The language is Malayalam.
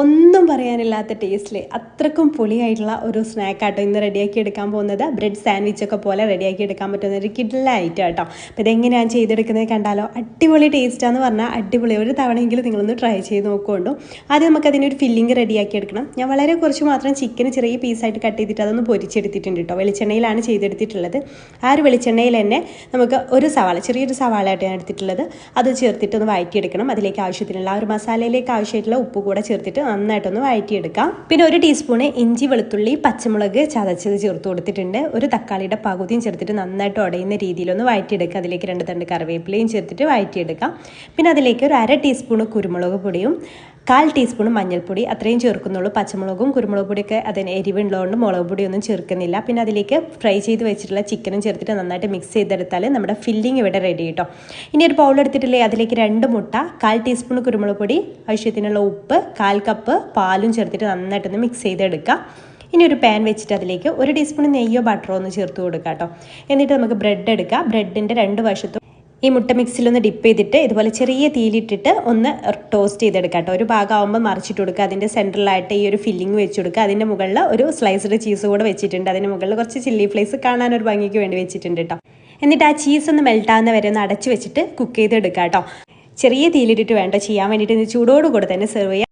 ഒന്നും പറയാനില്ലാത്ത ടേസ്റ്റിൽ അത്രക്കും പൊളിയായിട്ടുള്ള ഒരു സ്നാക്കാട്ടോ ഇന്ന് റെഡിയാക്കി എടുക്കാൻ പോകുന്നത്. ബ്രെഡ് സാൻഡ്വിച്ചൊക്കെ പോലെ റെഡിയാക്കി എടുക്കാൻ പറ്റുന്ന ഒരു കിഡ്ലായിട്ട് കേട്ടോ. അപ്പോൾ ഇതെങ്ങനെയാണ് ചെയ്തെടുക്കുന്നത് കണ്ടാലോ? അടിപൊളി ടേസ്റ്റാന്ന് പറഞ്ഞാൽ അടിപൊളി. ഒരു തവണയെങ്കിലും നിങ്ങളൊന്ന് ട്രൈ ചെയ്ത് നോക്കുകൊണ്ടു. ആദ്യം നമുക്കതിനൊരു ഫില്ലിങ് റെഡിയാക്കി എടുക്കണം. ഞാൻ വളരെ കുറച്ച് മാത്രം ചിക്കൻ ചെറിയ പീസായിട്ട് കട്ട് ചെയ്തിട്ട് അതൊന്ന് പൊരിച്ചെടുത്തിട്ടുണ്ട് കേട്ടോ. വെളിച്ചെണ്ണയിലാണ് ചെയ്തെടുത്തിട്ടുള്ളത്. ആ ഒരു വെളിച്ചെണ്ണയിൽ തന്നെ നമുക്ക് ഒരു സവാള, ചെറിയൊരു സവാളയായിട്ട് ഞാൻ എടുത്തിട്ടുള്ളത്, അത് ചേർത്തിട്ട് ഒന്ന് വഴറ്റിയെടുക്കണം. അതിലേക്ക് ആവശ്യത്തിനുള്ള ആ ഒരു മസാലയിലേക്ക് ആവശ്യമായിട്ടുള്ള ഉപ്പ് കൂടെ ചേർത്തിട്ട് നന്നായിട്ടൊന്ന് വഴറ്റിയെടുക്കാം. പിന്നെ 1 ടീസ്പൂണ് ഇഞ്ചി വെളുത്തുള്ളി പച്ചമുളക് ചതച്ചത് ചേർത്ത് കൊടുത്തിട്ടുണ്ട്. ഒരു തക്കാളിയുടെ പകുതിയും ചേർത്തിട്ട് നന്നായിട്ട് ഉടയുന്ന രീതിയിലൊന്ന് വഴറ്റിയെടുക്കുക. അതിലേക്ക് 2 തണ്ട് കറിവേപ്പിലയും ചേർത്തിട്ട് വഴറ്റിയെടുക്കാം. പിന്നെ അതിലേക്ക് ഒരു 1/2 ടീസ്പൂണ് കുരുമുളക് പൊടിയും 1/4 ടീസ്പൂൺ മഞ്ഞൾപ്പൊടി അത്രയും ചേർക്കുന്നുള്ളൂ. പച്ചമുളകും കുരുമുളക് പൊടിയൊക്കെ അതിന് എരിവുള്ളതുകൊണ്ട് മുളക് പൊടിയൊന്നും ചേർക്കുന്നില്ല. പിന്നെ അതിലേക്ക് ഫ്രൈ ചെയ്ത് വെച്ചിട്ടുള്ള ചിക്കനും ചേർത്തിട്ട് നന്നായിട്ട് മിക്സ് ചെയ്തെടുത്താൽ നമ്മുടെ ഫില്ലിങ് ഇവിടെ റെഡി കേട്ടോ. ഇനി ഒരു ബൗൾ എടുത്തിട്ടില്ലേ, അതിലേക്ക് 2 മുട്ട, 1/4 ടീസ്പൂൺ കുരുമുളക് പൊടി, ആവശ്യത്തിനുള്ള ഉപ്പ്, 1/4 കപ്പ് പാലും ചേർത്തിട്ട് നന്നായിട്ടൊന്ന് മിക്സ് ചെയ്തെടുക്കുക. ഇനി ഒരു പാൻ വെച്ചിട്ട് അതിലേക്ക് 1 ടീസ്പൂൺ നെയ്യോ ബട്ടറോ ഒന്ന് ചേർത്ത് കൊടുക്കുക കേട്ടോ. എന്നിട്ട് നമുക്ക് ബ്രെഡ് എടുക്കുക. ബ്രെഡിൻ്റെ 2 വശത്തും ഈ മുട്ട മിക്സിലൊന്ന് ഡിപ്പ് ചെയ്തിട്ട് ഇതുപോലെ ചെറിയ തീയിലിട്ടിട്ട് ഒന്ന് ടോസ്റ്റ് ചെയ്തെടുക്കുക കേട്ടോ. ഒരു ഭാഗമാകുമ്പോൾ മറിച്ചിട്ട് കൊടുക്കുക. അതിൻ്റെ സെൻട്രലായിട്ട് ഈ ഒരു ഫില്ലിങ് വെച്ച് കൊടുക്കുക. അതിൻ്റെ മുകളിൽ ഒരു സ്ലൈസ്ഡ് ചീസ് കൂടെ വെച്ചിട്ടുണ്ട്. അതിൻ്റെ മുകളിൽ കുറച്ച് ചില്ലി ഫ്ലേക്സ് കാണാനൊരു ഭംഗിക്ക് വേണ്ടി വെച്ചിട്ടുണ്ട് കേട്ടോ. എന്നിട്ട് ആ ചീസ് ഒന്ന് മെൽട്ടാകുന്ന വരെ ഒന്ന് അടച്ച് വെച്ചിട്ട് കുക്ക് ചെയ്തെടുക്കുക കേട്ടോ. ചെറിയ തീയിലിട്ടിട്ട് വേണ്ട ചെയ്യാൻ വേണ്ടിയിട്ട് ചൂടോട് കൂടെ തന്നെ സെർവ് ചെയ്യുക.